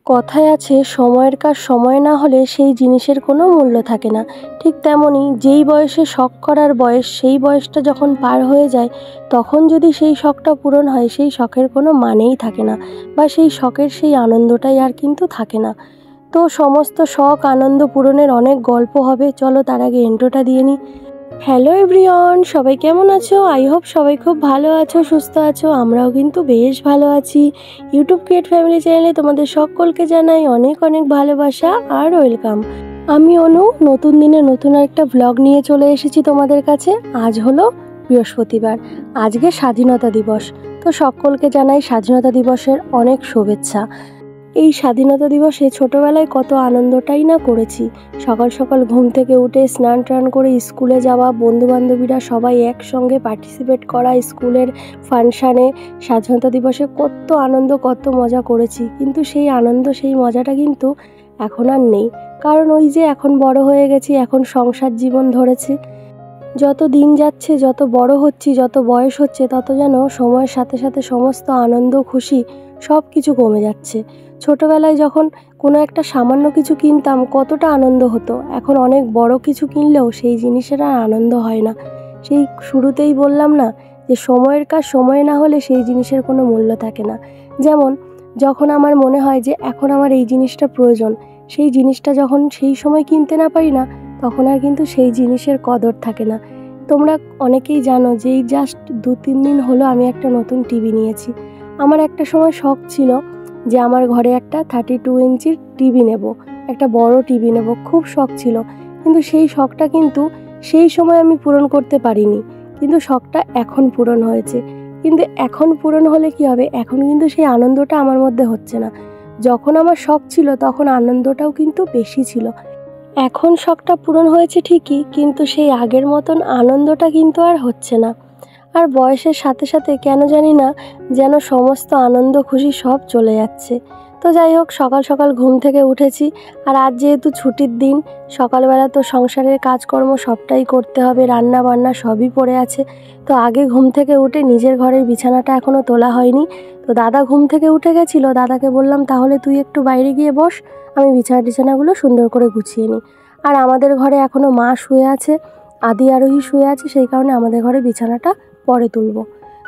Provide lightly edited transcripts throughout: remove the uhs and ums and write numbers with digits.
কথায় আছে সময়ের কাজ সময় না হলে সেই জিনিসের কোনো মূল্য থাকে না। ঠিক তেমনই যেই বয়সে শখ করার বয়স সেই বয়সটা যখন পার হয়ে যায় তখন যদি সেই শখটা পূরণ হয় সেই শখের কোনো মানেই থাকে না, বা সেই শখের সেই আনন্দটাই আর কিন্তু থাকে না। তো সমস্ত শখ আনন্দ পূরণের অনেক গল্প হবে, চলো তার আগে ইন্ট্রোটা দিয়ে নিই। হ্যালো এভরিওয়ান, সবাই কেমন আছো? আই হোপ সবাই খুব ভালো আছো, সুস্থ আছো। আমরাও কিন্তু বেশ ভালো আছি। ইউটিউব ক্রিয়েট ফ্যামিলি চ্যানেলে তোমাদের সকলকে জানাই অনেক অনেক ভালোবাসা আর ওয়েলকাম। আমি অনু, নতুন দিনে নতুন একটা ব্লগ নিয়ে চলে এসেছি তোমাদের কাছে। আজ হলো বৃহস্পতিবার, আজকে স্বাধীনতা দিবস। তো সকলকে জানাই স্বাধীনতা দিবসের অনেক শুভেচ্ছা। এই স্বাধীনতা দিবসে ছোটোবেলায় কত আনন্দটাই না করেছি। সকাল সকাল ঘুম থেকে উঠে স্নান টান করে স্কুলে যাওয়া, বন্ধুবান্ধবীরা সবাই একসঙ্গে পার্টিসিপেট করা স্কুলের ফাংশানে। স্বাধীনতা দিবসে কত আনন্দ কত মজা করেছি, কিন্তু সেই আনন্দ সেই মজাটা কিন্তু এখন আর নেই। কারণ ওই যে এখন বড় হয়ে গেছি, এখন সংসার জীবন ধরেছে। যত দিন যাচ্ছে, যত বড় হচ্ছি, যত বয়স হচ্ছে, তত যেন সময়ের সাথে সাথে সমস্ত আনন্দ খুশি সব কিছু কমে যাচ্ছে। ছোটোবেলায় যখন কোনো একটা সামান্য কিছু কিনতাম কতটা আনন্দ হতো, এখন অনেক বড় কিছু কিনলেও সেই জিনিসের আর আনন্দ হয় না। সেই শুরুতেই বললাম না যে সময়ের কাজ সময়ে না হলে সেই জিনিসের কোনো মূল্য থাকে না। যেমন যখন আমার মনে হয় যে এখন আমার এই জিনিসটা প্রয়োজন, সেই জিনিসটা যখন সেই সময় কিনতে না পারি না তখন আর কিন্তু সেই জিনিসের কদর থাকে না। তোমরা অনেকেই জানো যে এই জাস্ট 2-3 দিন হলো আমি একটা নতুন টিভি নিয়েছি। আমার একটা সময় শখ ছিল যে আমার ঘরে একটা 32 ইঞ্চির টিভি নেব, একটা বড় টিভি নেব, খুব শখ ছিল। কিন্তু সেই শখটা কিন্তু সেই সময় আমি পূরণ করতে পারিনি, কিন্তু শখটা এখন পূরণ হয়েছে। কিন্তু এখন পূরণ হলে কি হবে, এখন কিন্তু সেই আনন্দটা আমার মধ্যে হচ্ছে না। যখন আমার শখ ছিল তখন আনন্দটাও কিন্তু বেশি ছিল। এখন শখটা পূরণ হয়েছে ঠিকই, কিন্তু সেই আগের মতন আনন্দটা কিন্তু আর হচ্ছে না। আর বয়সের সাথে সাথে কেন জানি না যেন সমস্ত আনন্দ খুশি সব চলে যাচ্ছে। তো যাই হোক, সকাল সকাল ঘুম থেকে উঠেছি, আর আজ যেহেতু ছুটির দিন, সকালবেলা তো সংসারের কাজকর্ম সবটাই করতে হবে, রান্না বান্না সবই পড়ে আছে। তো আগে ঘুম থেকে উঠে নিজের ঘরের বিছানাটা এখনও তোলা হয়নি। তো দাদা ঘুম থেকে উঠে গেছিলো, দাদাকে বললাম তাহলে তুই একটু বাইরে গিয়ে বস, আমি বিছানাগুলো সুন্দর করে গুছিয়ে নিই। আর আমাদের ঘরে এখনও মা শুয়ে আছে, আদি আরোহী শুয়ে আছে, সেই কারণে আমাদের ঘরে বিছানাটা পরে তুলব।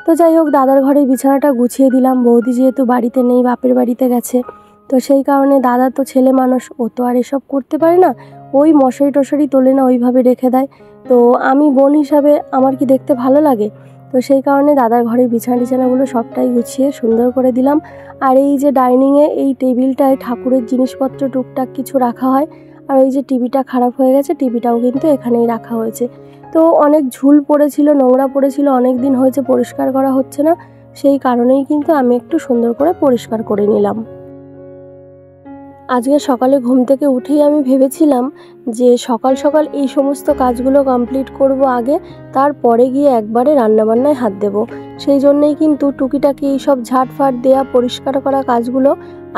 তো যাই হোক, দাদার ঘরে বিছানাটা গুছিয়ে দিলাম। বৌদি যেহেতু বাড়িতে নেই, বাপের বাড়িতে গেছে, তো সেই কারণে দাদা তো ছেলে মানুষ, ও তো আর এসব করতে পারে না। ওই মশারি টশারি তোলে না, ওইভাবে রেখে দেয়। তো আমি বোন হিসাবে আমার কি দেখতে ভালো লাগে? তো সেই কারণে দাদার ঘরের বিছানাগুলো সবটাই গুছিয়ে সুন্দর করে দিলাম। আর এই যে ডাইনিংয়ে এই টেবিলটায় ঠাকুরের জিনিসপত্র টুকটাক কিছু রাখা হয়। আর ওই যে টিভিটা খারাপ হয়ে গেছে, টিভিটাও কিন্তু এখানেই রাখা হয়েছে। তো অনেক ঝুল পড়েছিল, নোংরা পড়েছিল, অনেক দিন হয়েছে পরিষ্কার করা হচ্ছে না, সেই কারণেই কিন্তু আমি একটু সুন্দর করে পরিষ্কার করে নিলাম। আজকে সকালে ঘুম থেকে উঠেই আমি ভেবেছিলাম যে সকাল সকাল এই সমস্ত কাজগুলো কমপ্লিট করব আগে, তারপরে গিয়ে একবারে রান্নাবান্নায় হাত দেব। সেই জন্যেই কিন্তু টুকিটাকি এইসব ঝাঁটফাট দেয়া, পরিষ্কার করা কাজগুলো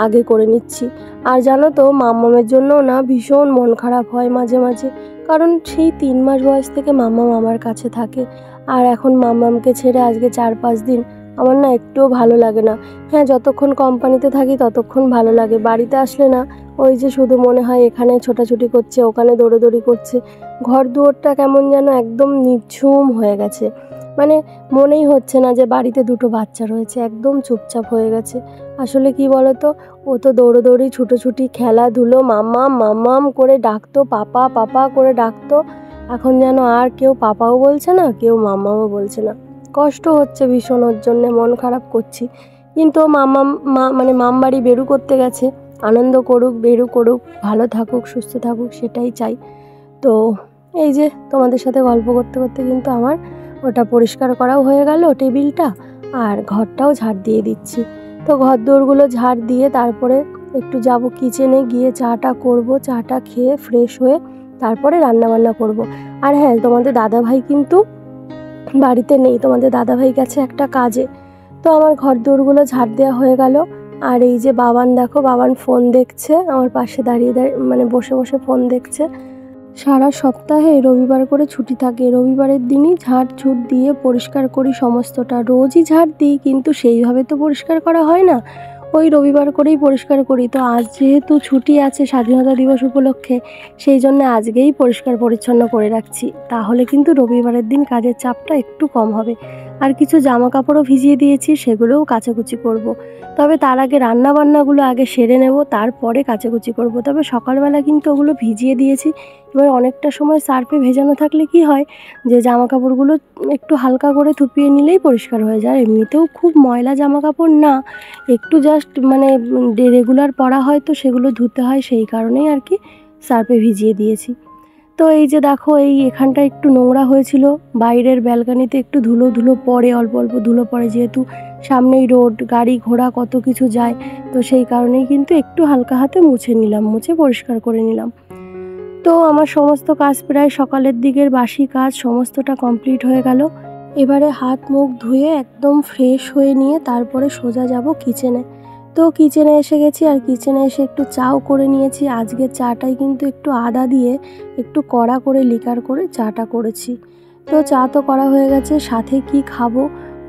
আগে করে নিচ্ছি। আর জানো তো, মাম্মামের জন্য না ভীষণ মন খারাপ হয় মাঝে মাঝে, কারণ সেই 3 মাস বয়স থেকে মাম্মাম আমার কাছে থাকে। আর এখন মাম্মামকে ছেড়ে আজকে 4-5 দিন আমার না একটুও ভালো লাগে না। হ্যাঁ, যতক্ষণ কোম্পানিতে থাকি ততক্ষণ ভালো লাগে, বাড়িতে আসলে না ওই যে শুধু মনে হয় এখানে ছোটাছুটি করছে, ওখানে দৌড়োদৌড়ি করছে। ঘর দুয়ারটা কেমন যেন একদম নিঝুম হয়ে গেছে, মানে মনেই হচ্ছে না যে বাড়িতে 2টো বাচ্চা রয়েছে, একদম চুপচাপ হয়ে গেছে। আসলে কি বলতো, ও তো দৌড়োদৌড়ি, ছুটোছুটি, খেলাধুলো, মাম্মাম মাম্মাম করে ডাকতো, পাপা পাপা করে ডাকতো। এখন যেন আর কেউ পাপাও বলছে না, কেউ মাম্মামও বলছে না। কষ্ট হচ্ছে ভীষণ, ওর জন্যে মন খারাপ করছি। কিন্তু মাম বাড়ি বেরু করতে গেছে, আনন্দ করুক, বেরু করুক, ভালো থাকুক, সুস্থ থাকুক, সেটাই চাই। তো এই যে তোমাদের সাথে গল্প করতে করতে কিন্তু আমার ওটা পরিষ্কার করাও হয়ে গেল, টেবিলটা, আর ঘরটাও ঝাড় দিয়ে দিচ্ছি। তো ঘর দোরগুলো ঝাড় দিয়ে তারপরে একটু যাব কিচেনে, গিয়ে চাটা করব, চাটা খেয়ে ফ্রেশ হয়ে তারপরে রান্নাবান্না করব। আর হ্যাঁ, তোমাদের দাদাভাই কিন্তু বাড়িতে নেই, তোমাদের দাদাভাই গেছে একটা কাজে। তো আমার ঘর দোরগুলো ঝাড় দেওয়া হয়ে গেল। আর এই যে বাবান, দেখো বাবান ফোন দেখছে, আমার পাশে দাঁড়িয়ে মানে বসে বসে ফোন দেখছে। সারা সপ্তাহে রবিবার করে ছুটি থাকে, রবিবারের দিনই ঝাড় ঝুট দিয়ে পরিষ্কার করি সমস্তটা। রোজই ঝাড় দিই, কিন্তু সেইভাবে তো পরিষ্কার করা হয় না। ওই রবিবার করেই পরিষ্কার করি। তো আজ যেহেতু ছুটি আছে স্বাধীনতা দিবস উপলক্ষে, সেই জন্য আজকেই পরিষ্কার পরিচ্ছন্ন করে রাখছি। তাহলে কিন্তু রবিবারের দিন কাজের চাপটা একটু কম হবে। আর কিছু জামা কাপড়ও ভিজিয়ে দিয়েছি, সেগুলোও কাচাকুচি করব। তবে তার আগে রান্নাবান্নাগুলো আগে সেরে নেব, তারপরে কাচাকুচি করব। তবে সকালবেলা কিন্তু ওগুলো ভিজিয়ে দিয়েছি। এবার অনেকটা সময় সার্ফে ভেজানো থাকলে কি হয় যে জামা কাপড়গুলো একটু হালকা করে থুপিয়ে নিলেই পরিষ্কার হয়ে যায়। আর এমনিতেও খুব ময়লা জামা কাপড় না, একটু জাস্ট মানে রেগুলার পরা হয়, তো সেগুলো ধুতে হয়, সেই কারণেই আর কি সার্ফে ভিজিয়ে দিয়েছি। তো এই যে দেখো, এই এখানটা একটু নোংরা হয়েছিল, বাইরের ব্যালকানিতে একটু ধুলো ধুলো পড়ে, অল্প অল্প ধুলো পড়ে, যেহেতু সামনেই রোড, গাড়ি ঘোড়া কত কিছু যায়, তো সেই কারণেই কিন্তু একটু হালকা হাতে মুছে নিলাম, মুছে পরিষ্কার করে নিলাম। তো আমার সমস্ত কাজ প্রায় সকালের দিকের বাসি কাজ সমস্তটা কমপ্লিট হয়ে গেল। এবারে হাত মুখ ধুয়ে একদম ফ্রেশ হয়ে নিয়ে তারপরে সোজা যাব কিচেনে। তো কিচেনে এসে গেছি, আর কিচেনে এসে একটু চাও করে নিয়েছি। আজকের চাটাই কিন্তু একটু আদা দিয়ে একটু কড়া করে লিকার করে চাটা করেছি। তো চা তো করা হয়ে গেছে, সাথে কি খাবো,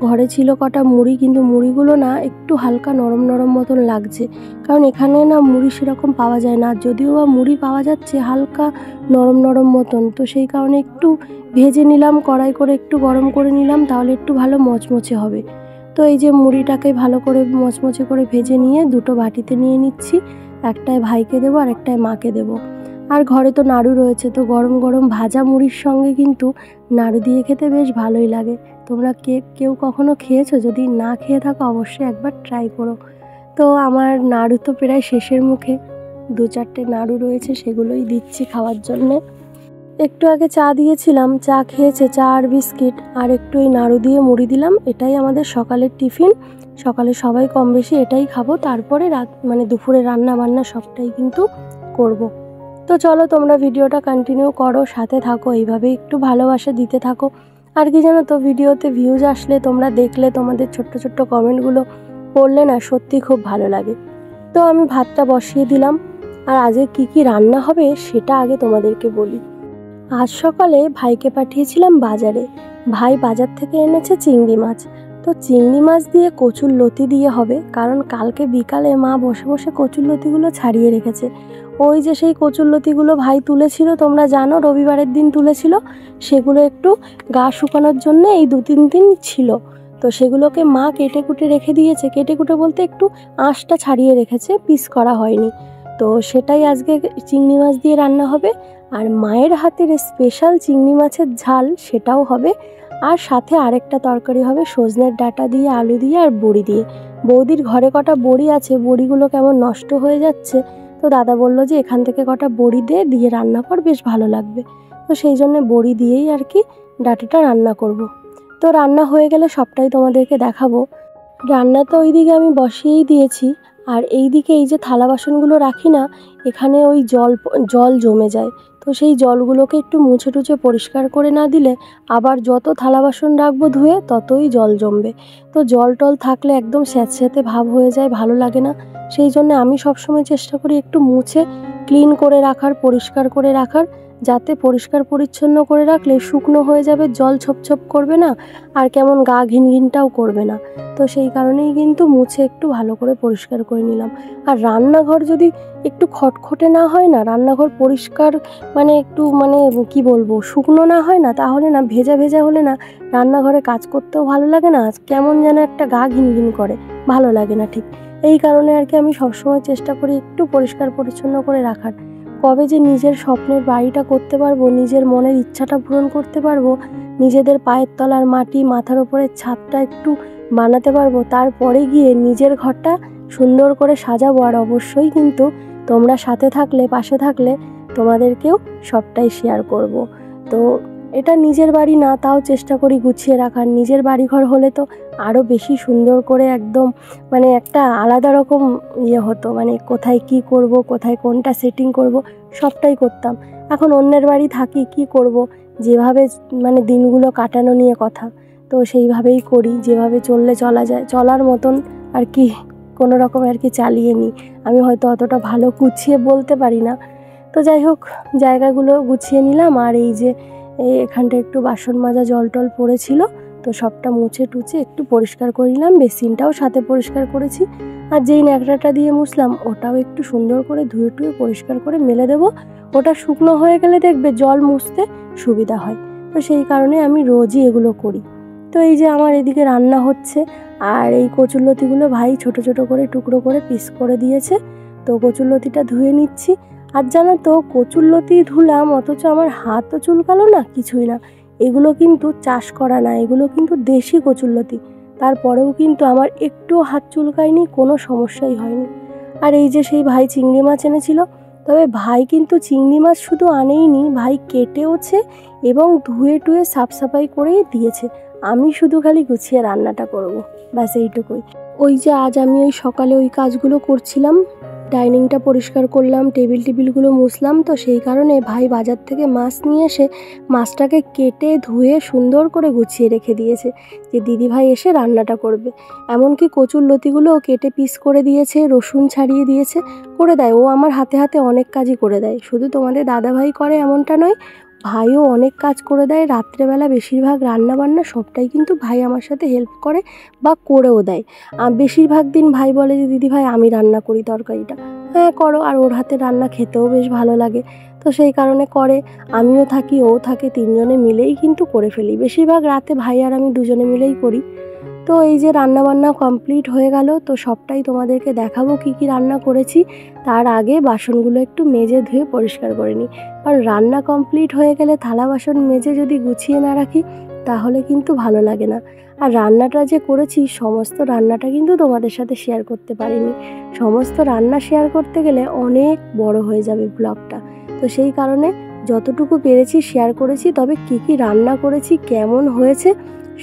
ঘরে ছিল কটা মুড়ি, কিন্তু মুড়িগুলো না একটু হালকা নরম নরম মতন লাগছে, কারণ এখানে না মুড়ি সেরকম পাওয়া যায় না, যদিও বা মুড়ি পাওয়া যাচ্ছে হালকা নরম নরম মতন। তো সেই কারণে একটু ভেজে নিলাম, কড়াই করে একটু গরম করে নিলাম, তাহলে একটু ভালো মচমচে হবে। তো এই যে মুড়িটাকে ভালো করে মচমচে করে ভেজে নিয়ে দুটো বাটিতে নিয়ে নিচ্ছি, একটায় ভাইকে দেবো আর একটায় মাকে দেবো। আর ঘরে তো নাড়ু রয়েছে, তো গরম গরম ভাজা মুড়ির সঙ্গে কিন্তু নাড়ু দিয়ে খেতে বেশ ভালোই লাগে। তোমরা কেউ কখনো খেয়েছো? যদি না খেয়ে থাকো অবশ্যই একবার ট্রাই করো। তো আমার নাড়ু তো প্রায় শেষের মুখে, 2-4টে নাড়ু রয়েছে, সেগুলোই দিচ্ছি খাওয়ার জন্যে। একটু আগে চা দিয়েছিলাম, চা খেয়েছে, চা আর বিস্কিট, আর একটু এই নাড়ু দিয়ে মুড়ি দিলাম। এটাই আমাদের সকালের টিফিন, সকালে সবাই কম বেশি এটাই খাবো, তারপরে রাত মানে দুপুরে রান্না বান্না সবটাই কিন্তু করব। তো চলো তোমরা ভিডিওটা কন্টিনিউ করো, সাথে থাকো, এইভাবে একটু ভালোবাসা দিতে থাকো। আর কি জানো তো, ভিডিওতে ভিউজ আসলে, তোমরা দেখলে, তোমাদের ছোট্ট ছোট্ট কমেন্টগুলো পড়লে না সত্যি খুব ভালো লাগে। তো আমি ভাতটা বসিয়ে দিলাম। আর আজকে কি কি রান্না হবে সেটা আগে তোমাদেরকে বলি। আজ সকালে ভাইকে পাঠিয়েছিলাম বাজারে। ভাই বাজার থেকে এনেছে চিংড়ি মাছ। তো চিংড়ি মাছ দিয়ে কচুর লতি দিয়ে হবে, কারণ কালকে বিকালে মা বসে বসে কচুর লতিগুলো ছাড়িয়ে রেখেছে। ওই যে সেই কচুর লতিগুলো ভাই তুলেছিল, তোমরা জানো রবিবারের দিন তুলেছিল, সেগুলো একটু গা শুকানোর জন্য এই 2-3 দিন ছিল। তো সেগুলোকে মা কেটে কুটে রেখে দিয়েছে, কেটে কুটে বলতে একটু আঁশটা ছাড়িয়ে রেখেছে, পিস করা হয়নি। তো সেটাই আজকে চিংড়ি মাছ দিয়ে রান্না হবে। আর মায়ের হাতের স্পেশাল চিংড়ি মাছের ঝাল, সেটাও হবে। আর সাথে আরেকটা তরকারি হবে সজনের ডাঁটা দিয়ে, আলু দিয়ে আর বড়ি দিয়ে। বৌদির ঘরে কটা বড়ি আছে, বড়িগুলো কেমন নষ্ট হয়ে যাচ্ছে, তো দাদা বললো যে এখান থেকে কটা বড়ি দিয়ে রান্না কর, বেশ ভালো লাগবে। তো সেই জন্য বড়ি দিয়েই আর কি ডাঁটাটা রান্না করব। তো রান্না হয়ে গেলে সবটাই তোমাদেরকে দেখাবো। রান্না তো ওইদিকে আমি বসিয়েই দিয়েছি, আর এই দিকে এই যে থালা বাসনগুলো রাখি না, এখানে ওই জল জমে যায়। তো সেই জলগুলোকে একটু মুছে টুছে পরিষ্কার করে না দিলে আবার যত থালা বাসন রাখবো ধুয়ে, ততই জল জমবে। তো জল টল থাকলে একদম স্যাঁতস্যাঁতে ভাব হয়ে যায়, ভালো লাগে না। সেই জন্য আমি সবসময় চেষ্টা করি একটু মুছে ক্লিন করে রাখার, পরিষ্কার করে রাখার, যাতে পরিষ্কার পরিচ্ছন্ন করে রাখলে শুকনো হয়ে যাবে, জল ছোপ করবে না, আর কেমন গা ঘিনঘিনটাও করবে না। তো সেই কারণেই কিন্তু মুছে একটু ভালো করে পরিষ্কার করে নিলাম। আর রান্নাঘর যদি একটু খটখটে না হয় না, রান্নাঘর পরিষ্কার মানে একটু মানে কি বলবো, শুকনো না হয় না, তাহলে না ভেজা ভেজা হলে না রান্নাঘরে কাজ করতেও ভালো লাগে না, কেমন যেন একটা গা ঘিনঘিন করে, ভালো লাগে না ঠিক। এই কারণে আর কি আমি সবসময় চেষ্টা করি একটু পরিষ্কার পরিচ্ছন্ন করে রাখার। কবে যে নিজের স্বপ্নের বাড়িটা করতে পারবো, নিজের মনের ইচ্ছাটা পূরণ করতে পারবো, নিজেদের পায়ের তলার মাটি, মাথার ওপরের ছাদটা একটু বানাতে পারবো, তারপরে গিয়ে নিজের ঘরটা সুন্দর করে সাজাবো। আর অবশ্যই কিন্তু তোমরা সাথে থাকলে, পাশে থাকলে তোমাদেরকেও সবটাই শেয়ার করব। তো এটা নিজের বাড়ি না, তাও চেষ্টা করি গুছিয়ে রাখার। নিজের বাড়িঘর হলে তো আরও বেশি সুন্দর করে একদম মানে একটা আলাদা রকম হতো, মানে কোথায় কি করব, কোথায় কোনটা সেটিং করব, সবটাই করতাম। এখন অন্যের বাড়ি থাকি, কি করব, যেভাবে মানে দিনগুলো কাটানো নিয়ে কথা, তো সেইভাবেই করি, যেভাবে চললে চলা যায়, চলার মতন আর কি কোনো রকম আর কি চালিয়ে নিই। আমি হয়তো অতটা ভালো গুছিয়ে বলতে পারি না। তো যাই হোক, জায়গাগুলো গুছিয়ে নিলাম। আর এই যে এখানটা একটু বাসন মাজা জল টল পড়েছিল, তো সবটা মুছে টুছে একটু পরিষ্কার করে নিলাম, বেসিনটাও সাথে পরিষ্কার করেছি। আর যেই ন্যাকড়াটা দিয়ে মুছলাম ওটাও একটু সুন্দর করে ধুয়ে টুয়ে পরিষ্কার করে মেলে দেবো। ওটা শুকনো হয়ে গেলে দেখবে জল মুছতে সুবিধা হয়। তো সেই কারণে আমি রোজই এগুলো করি। তো এই যে আমার এদিকে রান্না হচ্ছে, আর এই কচুরলতিগুলো ভাই ছোট ছোট করে টুকরো করে পিস করে দিয়েছে। তো কচুরলতিটা ধুয়ে নিচ্ছি। আর জানো তো, কচুরলতি ধুলাম অথচ আমার হাতও চুলকালো না, কিছুই না। এগুলো কিন্তু চাষ করা না, এগুলো কিন্তু দেশি কচুরলতি। তারপরেও কিন্তু আমার একটুও হাত চুলকায়নি, কোনো সমস্যাই হয়নি। আর এই যে সেই ভাই চিংড়ি মাছ এনেছিল, তবে ভাই কিন্তু চিংড়ি মাছ শুধু আনেইনি, ভাই কেটেওছে এবং ধুয়ে টুয়ে সাফ সাফাই করেই দিয়েছে। আমি শুধু খালি গুছিয়ে রান্নাটা করব, ব্যাস এইটুকুই। ওই যে আজ আমি ওই সকালে ওই কাজগুলো করছিলাম, ডাইনিংটা পরিষ্কার করলাম, টেবিলগুলো মুছলাম। তো সেই কারণে ভাই বাজার থেকে মাছ নিয়ে এসে মাছটাকে কেটে ধুয়ে সুন্দর করে গুছিয়ে রেখে দিয়েছে যে দিদিভাই এসে রান্নাটা করবে। এমনকি কচুরলতিগুলোও কেটে পিস করে দিয়েছে, রসুন ছাড়িয়ে দিয়েছে, করে দেয়। ও আমার হাতে হাতে অনেক কাজই করে দেয়, শুধু তোমাদের দাদাভাই করে এমনটা নয়, ভাইও অনেক কাজ করে দেয়। রাত্রেবেলা বেশিরভাগ রান্না বান্না সবটাই কিন্তু ভাই আমার সাথে হেল্প করে বা করেও দেয়। আর বেশিরভাগ দিন ভাই বলে যে দিদি ভাই আমি রান্না করি তরকারিটা। হ্যাঁ করো, আর ওর হাতে রান্না খেতেও বেশ ভালো লাগে। তো সেই কারণে করে, আমিও থাকি ও থাকে, তিনজনে মিলেই কিন্তু করে ফেলি। বেশিরভাগ রাতে ভাই আর আমি দুজনে মিলেই করি। তো এই যে রান্না বান্না কমপ্লিট হয়ে গেল, তো সবটাই তোমাদেরকে দেখাবো কি কি রান্না করেছি। তার আগে বাসনগুলো একটু মেজে ধুয়ে পরিষ্কার করে নিই, কারণ রান্না কমপ্লিট হয়ে গেলে থালা বাসন মেজে যদি গুছিয়ে না রাখি তাহলে কিন্তু ভালো লাগে না। আর রান্নাটা যে করেছি, সমস্ত রান্নাটা কিন্তু তোমাদের সাথে শেয়ার করতে পারিনি। সমস্ত রান্না শেয়ার করতে গেলে অনেক বড় হয়ে যাবে ব্লগটা। তো সেই কারণে যতটুকু পেরেছি শেয়ার করেছি। তবে কি কি রান্না করেছি, কেমন হয়েছে,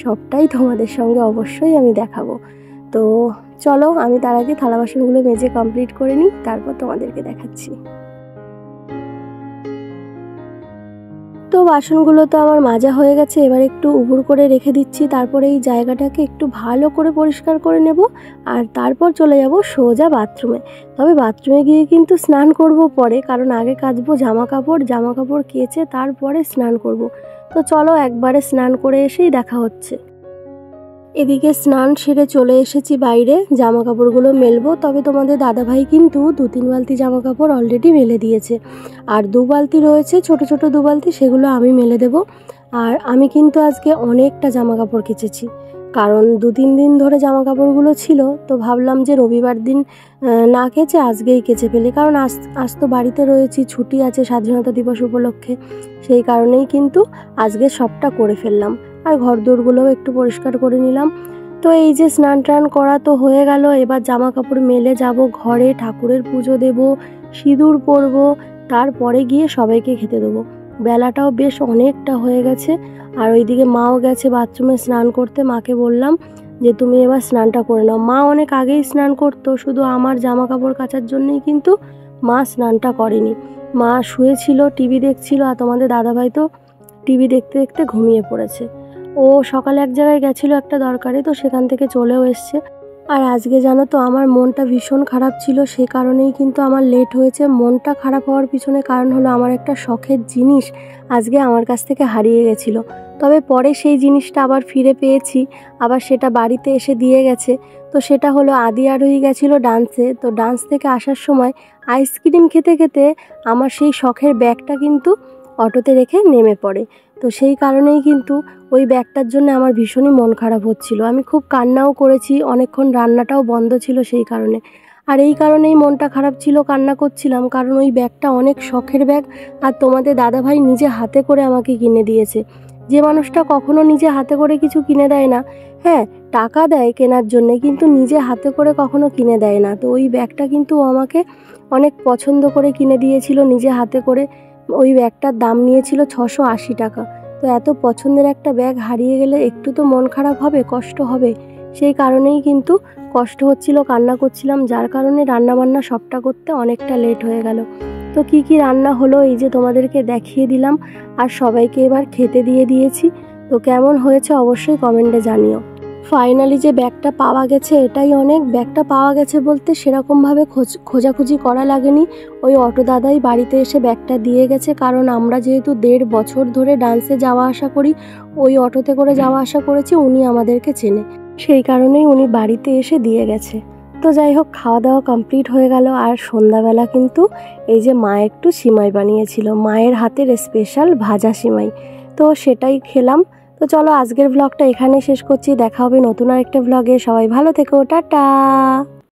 সবটাই তোমাদের সঙ্গে অবশ্যই আমি দেখাবো। তো চলো, আমি তার আগে থালা বাসনগুলো মেজে কমপ্লিট করে নিই, তারপর তোমাদেরকে দেখাচ্ছি। তো বাসনগুলো তো আমার মাজা হয়ে গেছে, এবার একটু উবুড় করে রেখে দিচ্ছি। তারপরে এই জায়গাটাকে একটু ভালো করে পরিষ্কার করে নেব, আর তারপর চলে যাব সোজা বাথরুমে। তবে বাথরুমে গিয়ে কিন্তু স্নান করব পরে, কারণ আগে কাচবো জামা কাপড় কেচে তারপরে স্নান করব। তো চলো একবারে স্নান করে এসেই দেখা হচ্ছে। এদিকে স্নান সেরে চলে এসেছি বাইরে, জামা কাপড়গুলো মেলবো। তবে তোমাদের দাদাভাই কিন্তু 2-3 বালতি জামা কাপড় অলরেডি মেলে দিয়েছে, আর 2 বালতি রয়েছে, ছোট ছোট 2 বালতি, সেগুলো আমি মেলে দেব। আর আমি কিন্তু আজকে অনেকটা জামা কাপড় কেচেছি, কারণ 2-3 দিন ধরে জামা কাপড়গুলো ছিল। তো ভাবলাম যে রবিবার দিন না কেচে আজকেই কেচে ফেলি, কারণ আজ তো বাড়িতে রয়েছি, ছুটি আছে স্বাধীনতা দিবস উপলক্ষে। সেই কারণেই কিন্তু আজকে সবটা করে ফেললাম। আর ঘর দোরগুলোও একটু পরিষ্কার করে নিলাম। তো এই যে স্নান টান করা তো হয়ে গেল, এবার জামা কাপড় মেলে যাব ঘরে, ঠাকুরের পুজো দেব, সিঁদুর পরব, তারপরে গিয়ে সবাইকে খেতে দেবো। বেলাটাও বেশ অনেকটা হয়ে গেছে। আর ওইদিকে মাও গেছে বাথরুমে স্নান করতে। মাকে বললাম যে তুমি এবার স্নানটা করে নাও। মা অনেক আগেই স্নান করতো, শুধু আমার জামা কাপড় কাচার জন্যই কিন্তু মা স্নানটা করেনি। মা শুয়েছিল, টিভি দেখছিল, আর তোমাদের দাদাভাই তো টিভি দেখতে দেখতে ঘুমিয়ে পড়েছে। ও সকালে এক জায়গায় গেছিলো একটা দরকারে, তো সেখান থেকে চলেও এসছে। আর আজকে জানো তো আমার মনটা ভীষণ খারাপ ছিল, সে কারণেই কিন্তু আমার লেট হয়েছে। মনটা খারাপ হওয়ার পিছনে কারণ হলো আমার একটা শখের জিনিস আজকে আমার কাছ থেকে হারিয়ে গেছিলো। তবে পরে সেই জিনিসটা আবার ফিরে পেয়েছি, আবার সেটা বাড়িতে এসে দিয়ে গেছে। তো সেটা হলো আদি আরোহী গেছিলো ডান্সে, তো ডান্স থেকে আসার সময় আইসক্রিম খেতে খেতে আমার সেই শখের ব্যাগটা কিন্তু অটোতে রেখে নেমে পড়ে। তো সেই কারণেই কিন্তু ওই ব্যাগটার জন্য আমার ভীষণই মন খারাপ হচ্ছিল। আমি খুব কান্নাও করেছি, অনেকক্ষণ রান্নাটাও বন্ধ ছিল সেই কারণে। আর এই কারণেই মনটা খারাপ ছিল, কান্না করছিলাম, কারণ ওই ব্যাগটা অনেক শখের ব্যাগ। আর তোমাদের দাদাভাই নিজে হাতে করে আমাকে কিনে দিয়েছে। যে মানুষটা কখনো নিজে হাতে করে কিছু কিনে দেয় না, হ্যাঁ টাকা দেয় কেনার জন্যে, কিন্তু নিজে হাতে করে কখনো কিনে দেয় না। তো ওই ব্যাগটা কিন্তু ও আমাকে অনেক পছন্দ করে কিনে দিয়েছিল নিজে হাতে করে। ওই ব্যাগটার দাম নিয়েছিল 680 টাকা। তো এত পছন্দের একটা ব্যাগ হারিয়ে গেলে একটু তো মন খারাপ হবে, কষ্ট হবে। সেই কারণেই কিন্তু কষ্ট হচ্ছিল, কান্না করছিলাম, যার কারণে রান্নাবান্না সবটা করতে অনেকটা লেট হয়ে গেল। তো কি কি রান্না হলো এই যে তোমাদেরকে দেখিয়ে দিলাম, আর সবাইকে এবার খেতে দিয়ে দিয়েছি। তো কেমন হয়েছে অবশ্যই কমেন্টে জানিও। ফাইনালি যে ব্যাগটা পাওয়া গেছে এটাই অনেক। ব্যাগটা পাওয়া গেছে বলতে সেরকমভাবে খোঁজাখুঁজি করা লাগেনি, ওই অটো দাদাই বাড়িতে এসে ব্যাগটা দিয়ে গেছে। কারণ আমরা যেহেতু 1.5 বছর ধরে ডান্সে যাওয়া আসা করি, ওই অটোতে করে যাওয়া আসা করেছি, উনি আমাদেরকে চেনে, সেই কারণেই উনি বাড়িতে এসে দিয়ে গেছে। তো যাই হোক, খাওয়া দাওয়া কমপ্লিট হয়ে গেল। আর সন্ধ্যাবেলা কিন্তু এই যে মা একটু সিমাই বানিয়েছিল, মায়ের হাতের স্পেশাল ভাজা সিমাই, তো সেটাই খেলাম। তো চলো আজকের ব্লগটা এখানে শেষ করছি, দেখা হবে নতুন আরেকটা ব্লগে। সবাই ভালো থেকো, টাটা।